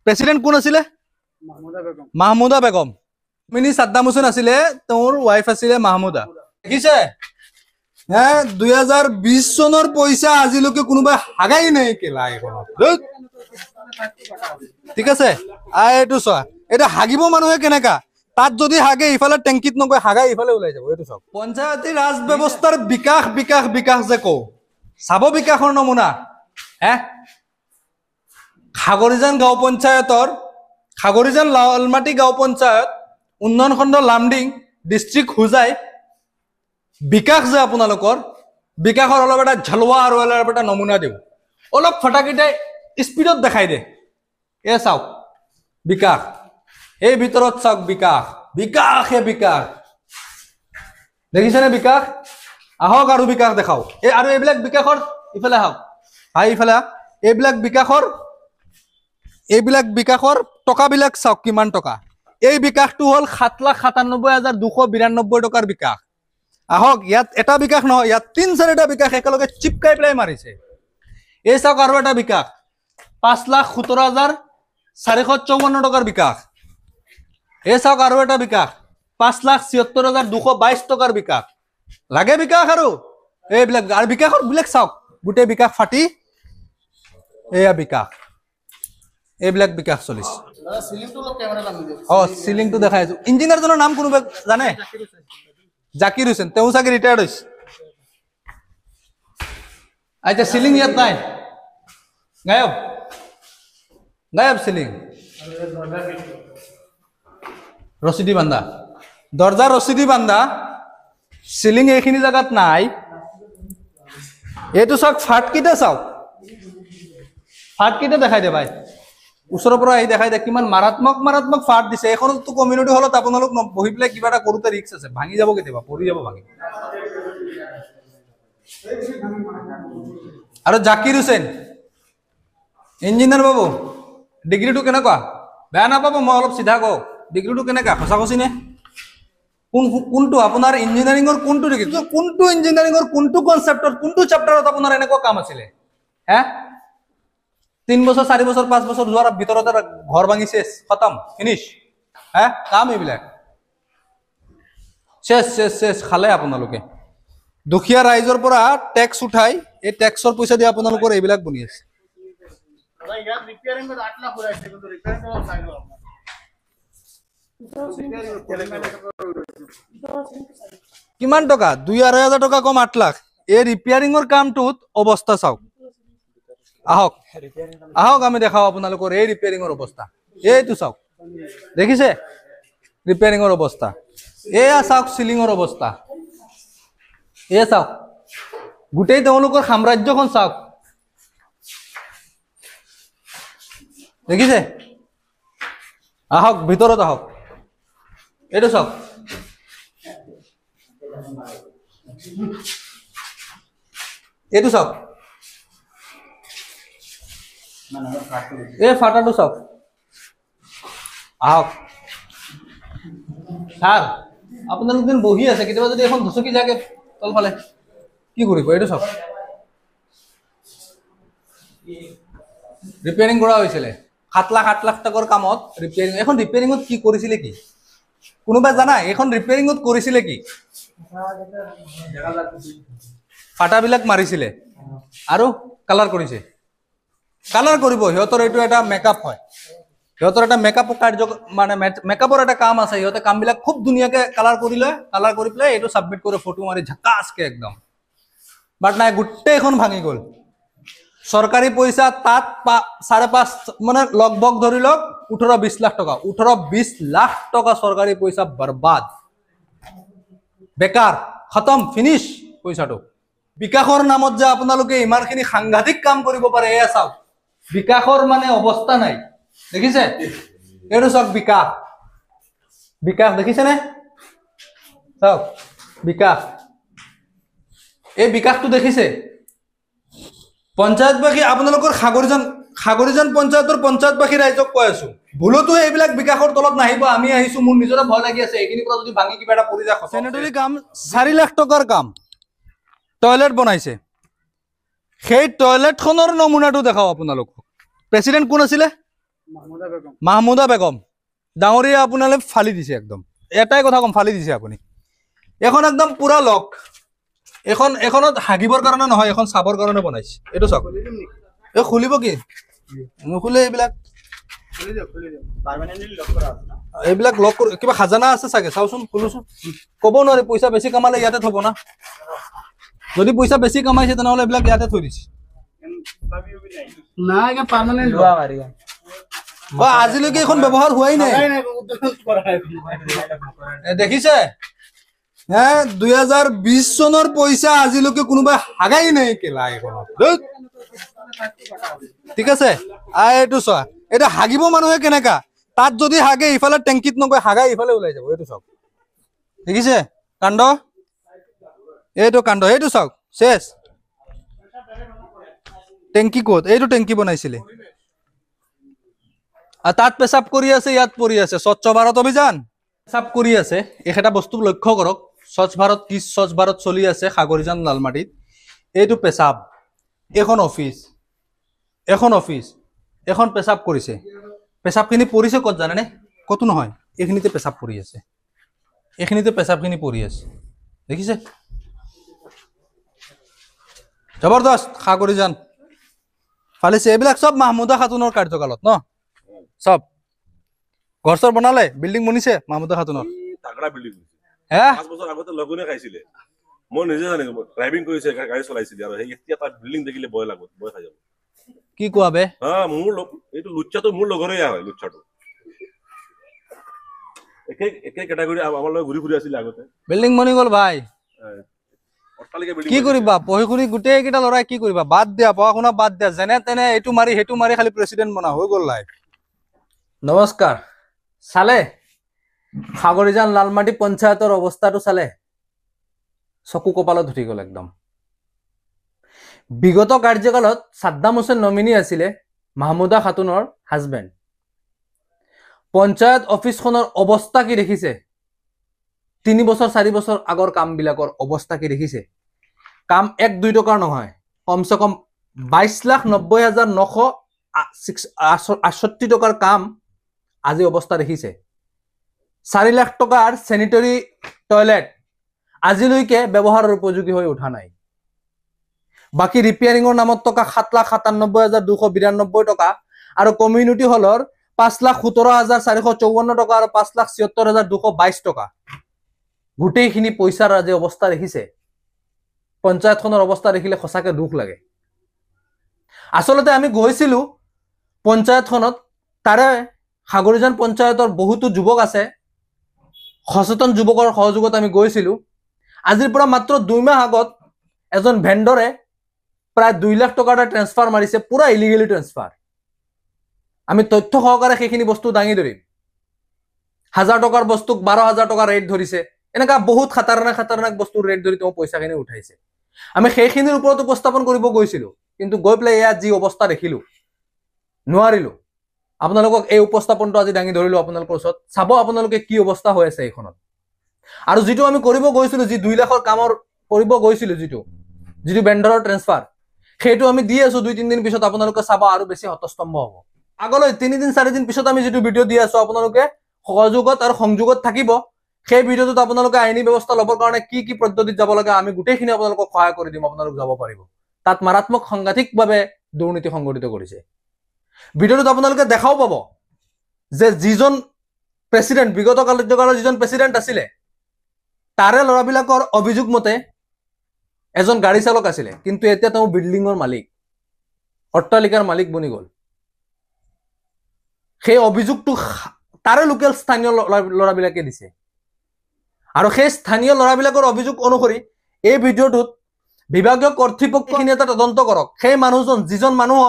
President কোন আছিলে Mahmuda Begum mini Saddam Hussain আছিলে তোৰ ওয়াইফ আছিলে মাহমুদা দেখিছে 2020 চনৰ পইচা আজিলৈকে কোনোবা হাগাই নাই কেলা এখনত ঠিক আছে এইটো চোৱা এটা হাগিব মানুহে কেনেকা তাত যদি হাগে ইফালে টেংকিত নগৈ হাগাই ইফালে ওলাই যাব এইটো চক পঞ্চায়তী ৰাজ ব্যৱস্থাৰ বিকাশ বিকাশ বিকাশ যে কও সাব বিকাশৰ নমুনা খাগৰিজান গাঁও পঞ্চায়তৰ খাগৰিজান লালমাটি গাঁও পঞ্চায়ত উন্নয়ন খণ্ড লামডিং ডিস্ট্ৰিক্ট হুজাই বিকাশ যে আপোনালোকৰ বিকাশৰ অলপ এটা ঝলৱা আৰু অলপ এটা নমুনা দিও অলপ ফটাকিতে স্পিডত দেখাই দে এ চাওক বিকাশ এই ভিতৰত চাওক বিকাশ বিকাশে বিকাশ দেখিছেনে বিকাশ আহক আৰু বিকাশ দেখাও এই আৰু এইবিলাক বিকাশৰ ইফালে আহক হাই ইফালে এইবিলাক বিকাশৰ টকাবিলাক চাওক কিমান টকা এই বিকাশটো হল 7,97,292 টকাৰ বিকাশ আহক ইয়াত এটা বিকাশ নহয় ইয়াত 3-4টা বিকাশ একেলগে চিপকাই প্লাই মাৰিছে এই চাওক আৰু এটা বিকাশ 5,17,454 টকাৰ বিকাশ এই চাওক আৰু এটা বিকাশ 5,76,222 টকাৰ বিকাশ লাগে বিকাশ আৰু এইবিলাক আৰু বিকাশৰ বিলাক চাওক গুটে বিকাশ ফাটি এয়া বিকাশ এইবিলাক বিকাশ চলিছে সিলিংটো দেখাই আছো ইঞ্জিনিয়াৰ জনৰ নাম কোনোবা জানে জাকিৰ হুসেন তেও চাগে ৰিটায়াৰ্ড হৈছে আচ্ছা সিলিং ইয়াত নাই গায়ব সিলিং ৰচিদি বান্ধা দরজা রসিদি বান্ধা সিলিং এইখিনি জায়গাত নাই এইটো চাওক ফাটকিটা চাওক ফাটকিটা দেখাই দে ভাই ওচৰৰ পৰা আহি দেখাই দে কিমান মাৰাত্মক ফাট দিছে এখনতো কমিউনিটি হলত আপোনালোক বহি পেলাই কিবা এটা কৰোতে ৰিস্ক আছে ভাঙি যাব কেতিয়াবা পৰি যাব ভাঙি আৰু জাকিৰ হুসেন ইঞ্জিনিয়াৰ বাবু ডিগ্ৰীটো কেনেকুৱা বেয়া নাপাব মই অলপ সিধা কও ডিগ্ৰীটো কেনেকা খসা খসি নে কোনটো আপোনাৰ ইঞ্জিনিয়াৰিংৰ কোনটো ডিগ্ৰী কোনটো ইঞ্জিনিয়াৰিংৰ কোনটো কনসেপ্টৰ কোনটো চ্যাপ্টাৰত আপোনাৰ এনেকুৱা কাম আছিলে 3 বছৰ 4 বছৰ 5 বছৰ যোৱাৰ ভিতৰতে ঘৰ ভাঙি শেষ খতম ফিনিশ কাম এইবিলাক শেষ খালে আপোনালোকে দুখীয়া ৰাইজৰ পৰা ট্যাক্স উঠাই এই ট্যাক্সৰ পইচা দি আপোনালোকৰ এইবিলাক বনি আছে ইয়াত ৰিপেয়াৰিংত 8 লাখ হৈ আছে কিন্তু ৰিপেয়াৰিংটো চাই লও কিমান টকা 2,500 টকা কম 8 লাখ এই ৰিপেয়াৰিংৰ কামটোত অৱস্থা চাওক আহক আমি দেখাও আপোনালোকৰ এই ৰিপেয়াৰিংৰ অৱস্থা এইটো চাওক দেখিছে ৰিপেয়াৰিংৰ অৱস্থা এয়া চাওক সিলিংৰ অৱস্থা এয়া চাওক গোটেই তেওঁলোকৰ সাম্ৰাজ্যখন চাওক দেখিছে আহক ভিতৰত আহক এইটো চাওক এইটো চাওক এই ফাটাটো চাওক আহক স্যার আপোনালোক দিন বহি আছে কেতিয়াবা যদি এখন ধুচকি যাকে তলফালে কি কৰিব এইটো চাওক ৰিপেয়াৰিং কৰা হৈছিল 7 লাখ টকাৰ কামত ৰিপেয়াৰিং এখন ৰিপেয়াৰিংত কি কৰিছিল কি কোনোবা জানা এখন ৰিপেয়াৰিংত কৰিছিল কি ফাটাবিলাক মাৰিছিল আৰু কালাৰ কৰিছে কালাৰ কৰিব হিয়তৰ এটো এটা মেকআপ হয় হিয়তৰ এটা মেকআপ কাৰ্য মানে মেকআপৰ এটা কাম আছে হিয়তে কামবিলাক খুব ধুনিয়াকে কালাৰ কৰিলে কালাৰ কৰি প্লে এটো সাবমিট কৰে ফটো মাৰি ঝাকাসকে একদম বাট নাই গুটেখন ভাঙি গল সৰকাৰি পয়সা তাত 5.5 মানে লগভগ ধৰি লওক 18-20 লাখ টাকা 18-20 লাখ টাকা সৰকাৰি পয়সা বৰবাদ বেকাৰ খতম ফিনিশ পয়সাটো বিকাশৰ নামত যে আপোনালোকে ইমানখিনি সাংঘাতিক কাম কৰিব পাৰে এয়া চাওক বিকাশৰ মানে অৱস্থা নাই দেখিছে এটো চাওক বিকাশ দেখিছে নে চাওক বিকাশ এই বিকাশটো দেখিছে পঞ্চায়তবাসী আপোনালোকৰ খাগৰিজান পঞ্চায়তৰ পঞ্চায়তবাসী ৰাইজক কৈ আছো ভুলতো এইবিলাক বিকাশৰ তলত নাহিব আমি আহিছো মোৰ নিজৰে ভয় লাগি আছে এইখিনি পৰা যদি ভাঙি কিবা এটা পৰি যায় সেনেটৰি কাম 4 লাখ টকাৰ কাম টয়লেট বনাইছে সেই টয়লেটখনৰ নমুনাটো দেখাও আপোনালোকক প্ৰেসিডেন্ট কোন আছিল মাহমুদা বেগম ডাঙৰীয়া আপোনালৈ ফালি দিছে একদম এটাই কথা কম ফালি দিছে আপুনি এখন একদম পুৰা লক এখনত হাগিবৰ কাৰণে নহয় এখন চাবৰ কাৰণে বনাইছে এইটো চাওক এই খুলিব কি নুখুলে এইবিলাক লক কিবা খাজানা আছে চাগে চাওচোন খুলোচোন ক'ব নোৱাৰি পইচা বেছি কামালে ইয়াতে থব না যদি পইচা বেছি কামাইছে তেনেহ'লে এইবিলাক ইয়াতে থৈ দিছে আজিলৈকে এখন ব্যৱহাৰ হোৱাই নাই দেখিছে 2020 চনৰ পইচা আজিলৈকে কোনোবাই হাগাই নাই কেলা এখনত ঠিক আছে এইটো চোৱা এটা হাগিব মানুহে কেনেকা তাত যদি হাগে ইফালে টেংকিত নগৈ হাগাই ইফালে ওলাই যাব এইটো চাওক দেখিছে কাণ্ড এইটো চাওক শেষ টেংকি ক'ত এইটো টেংকি বনাইছিলে আর তাত পেশাব কৰি আছে ইয়াত পৰি আছে স্বচ্ছ ভাৰত অভিযান পেশাব কৰি আছে এটা বস্তু লক্ষ্য কৰক স্বচ্ছ ভাৰত চলি আছে সাগৰিজান লালমাটিত এইটো পেশাব এখন অফিস এখন পেশাব কৰিছে পেশাবখিনি পৰিছে ক'ত জানেনে কতো নহয় এইখিনিতে পেশাব পৰি আছে এইখিনিতে পেশাবখিনি পৰি আছে দেখিছে জবৰদস্ত সাগৰিজান ফালিছে এইবিলাক সব মাহমুদা খাতুনৰ কাৰ্যকালত ন সব ঘৰ চৰ বনালে বিল্ডিং বনিছে মাহমুদা খাতুনৰ তাগড়া বিল্ডিং হে 5 বছৰ আগতে লগনে খাইছিলে মই নিজে জানি ড্ৰাইভিং কৰিছে গাড়ী চলাইছিল আৰু সেই এতিয়া তাত বিল্ডিং দেখিলে ভয় খাই যাব কি কোৱা বে মোৰ এইটো লুচ্চাটো মোৰ লগৰে হয় লুচ্চাটো একে কেটাগৰী আমাৰ লগত ঘূৰি আছিল আগতে বিল্ডিং বনি গ'ল ভাই অট্টালিকা বিল্ডিং কি কৰিবা পঢ়ি শুনি গোটেই কেইটা লৰাই কি কৰিবা বাদ দিয়া পঢ়া শুনা বাদ দিয়া যেনে তেনে এইটো মাৰি সেইটো মাৰি খালি প্ৰেচিডেন্ট বনা হৈ গ'ল লাইফ নমস্কাৰ চালে সাগৰিজান লালমাটি পঞ্চায়তৰ অৱস্থাটো চালে চকু কপালত উঠি গ'ল একদম বিগত কাৰ্যকালত সাদ্দাম হুছেইন নমিনী আছিলে মাহমুদা খাতুনৰ হাজবেণ্ড পঞ্চায়ত অফিসখনৰ অৱস্থা কি দেখিছে 3 বছৰ 4 বছৰ আগৰ কামবিলাকৰ অৱস্থা কি দেখিছে কাম 1-2 টকাৰ নহয় কমসে কম 22,90,968 টকাৰ কাম আজি অৱস্থা দেখিছে 4 লাখ টকাৰ স্যানিটাৰী টয়লেট আজিলৈকে ব্যৱহাৰৰ উপযোগী হৈ উঠা নাই বাকি ৰিপেয়াৰিঙৰ নামত টকা 7,97,292 টকা আৰু কমিউনিটি হলৰ 5,17,454 টকা আৰু 5,76,222 টকা গোটেইখিনি পইচাৰ আজি অৱস্থা দেখিছে পঞ্চায়তখনৰ অৱস্থা দেখিলে খসাকে দুখ লাগে আসলতে আমি গৈছিলো পঞ্চায়তখনত তাৰে সাগৰিজান পঞ্চায়তৰ বহুতো যুৱক আছে সচেতন যুৱকৰ সহযোগত আমি গৈছিলো আজিৰ পৰা মাত্ৰ 2 মাহ আগত এজন ভেন্ডৰে প্ৰায় 2 লাখ টকাৰ ট্ৰান্সফাৰ মাৰিছে পুৰা ইলিগেলি ট্ৰান্সফাৰ আমি তথ্য সহকাৰে সেইখিনি বস্তু দাঙি ধৰিম 1000 টকাৰ বস্তুক 12,000 টকা ৰেট ধৰিছে এনেকা বহুত খাতাৰনাক বস্তুৰ ৰেট ধৰি তেওঁ পইচাখিনি উঠাইছে আমি সেইখিনিৰ ওপৰত উপস্থাপন কৰিব গৈছিলো কিন্তু গৈ প্লে ইয়াত যি অৱস্থা দেখিলো নোৱাৰিলো আপোনালোকক এই উপস্থাপনটো আজি দাঙি ধৰিলো আপোনালোকৰ ওচৰত চাব আপোনালোকে কি অৱস্থা হৈ আছে এইখনত আৰু যেটো আমি কৰিব গৈছিলো যি 2 লাখৰ কামৰ কৰিব গৈছিলো যেটো ভেন্ডৰৰ ট্ৰান্সফাৰ সেইটো আমি দি আছো 2-3 দিন পিছত আপোনালোকে চাব আৰু বেছি হতস্তম্ভ হ'ব আগলৈ 3 দিন 4 দিন পিছত আমি যেটো ভিডিও দি আছো আপোনালোকে সহযোগত আৰু সংযোগত থাকিব সেই ভিডিওটো আপোনালোকে আইনী ব্যৱস্থা লবৰ কাৰণে কি পদ্ধতিত যাব লাগে আমি গোটেইখিনি আপোনালোকক সহায় কৰি দিম আপোনালোক যাব পাৰিব তাত মাৰাত্মক সাংঘাতিকভাৱে দুৰ্নীতি সংঘটিত কৰিছে ভিডিওটো আপোনালোকে দেখাও পাব যে যিজন প্ৰেসিডেন্ট বিগত কাৰ্যকালৰ যিজন প্ৰেসিডেন্ট আছিল তাৰে লৰাবিলাকৰ অভিযোগ মতে এজন গাড়ী চালক আছিল কিন্তু এতিয়া তেওঁ বিল্ডিংৰ মালিক অট্টালিকাৰ মালিক বনি গ'ল সেই অভিযোগটো তাৰে লোকেল স্থানীয় লৰাবিলাকে দিছে আৰু সেই স্থানীয় লৰাবিলাকৰ অভিযোগ অনুসৰি এই ভিডিওটোত বিভাগীয় কৰ্তৃপক্ষখিনি এটা তদন্ত কৰক সেই মানুহজন যিজন মানুহ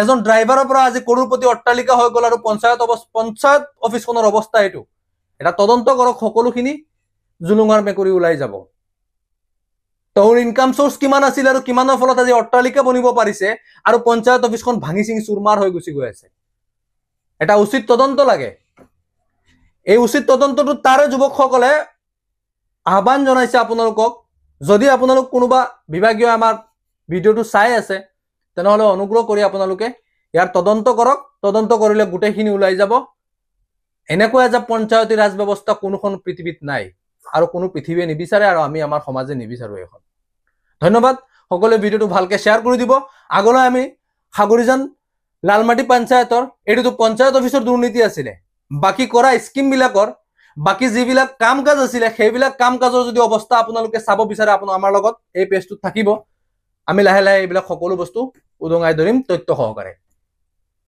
এজন ড্ৰাইভাৰৰ পৰা আজি কৰোৰপতি অট্টালিকা হৈ গ'ল আৰু পঞ্চায়ত অফিসখনৰ অৱস্থা এইটো এটা তদন্ত কৰক সকলোখিনি জুলুঙৰ মেকুৰি ওলাই যাব তেওঁৰ ইনকাম সোৰ্স কিমান আছিল আৰু কিমানৰ ফলত আজি অট্টালিকা বনিব পাৰিছে আৰু পঞ্চায়ত অফিসখন ভাঙি চিঙি চুৰমাৰ হৈ গুচি গৈ আছে এটা উচিত তদন্ত লাগে এই উচিত তদন্তটো তাৰে যুৱকসকলে আহ্বান জনাইছে আপোনালোকক যদি আপোনালোক কোনোবা বিভাগীয় আমাৰ ভিডিওটো চাই আছে তেনেহলে অনুগ্ৰহ কৰি আপোনালোকে ইয়াৰ তদন্ত কৰক, তদন্ত কৰিলে গোটেইখিনি ওলাই যাব। এনেকুৱা যে পঞ্চায়তী ৰাজ ব্যৱস্থা কোনোখন পৃথিৱীত নাই আৰু কোনো পৃথিৱীয়ে নিবিচাৰে আৰু আমি আমাৰ সমাজে নিবিচাৰো এখন। ধন্যবাদ। সকলোৱে ভিডিঅ'টো ভালকে শ্বেয়াৰ কৰি দিব। আগলৈ আমি সাগৰিজান লালমাটি পঞ্চায়তৰ এইটোতো পঞ্চায়ত অফিচৰ দুৰ্নীতি আছিলে, বাকী কৰা স্কিমবিলাকৰ বাকী যিবিলাক কাম কাজ আছিলে সেইবিলাক কাম কাজৰ যদি অৱস্থা আপোনালোকে চাব বিচাৰে আমাৰ লগত এই পেজটোত থাকিব। আমি লাহে লাহে এইবিলাক সকলো বস্তু উদঙাই ধৰিম তথ্য সহকাৰে।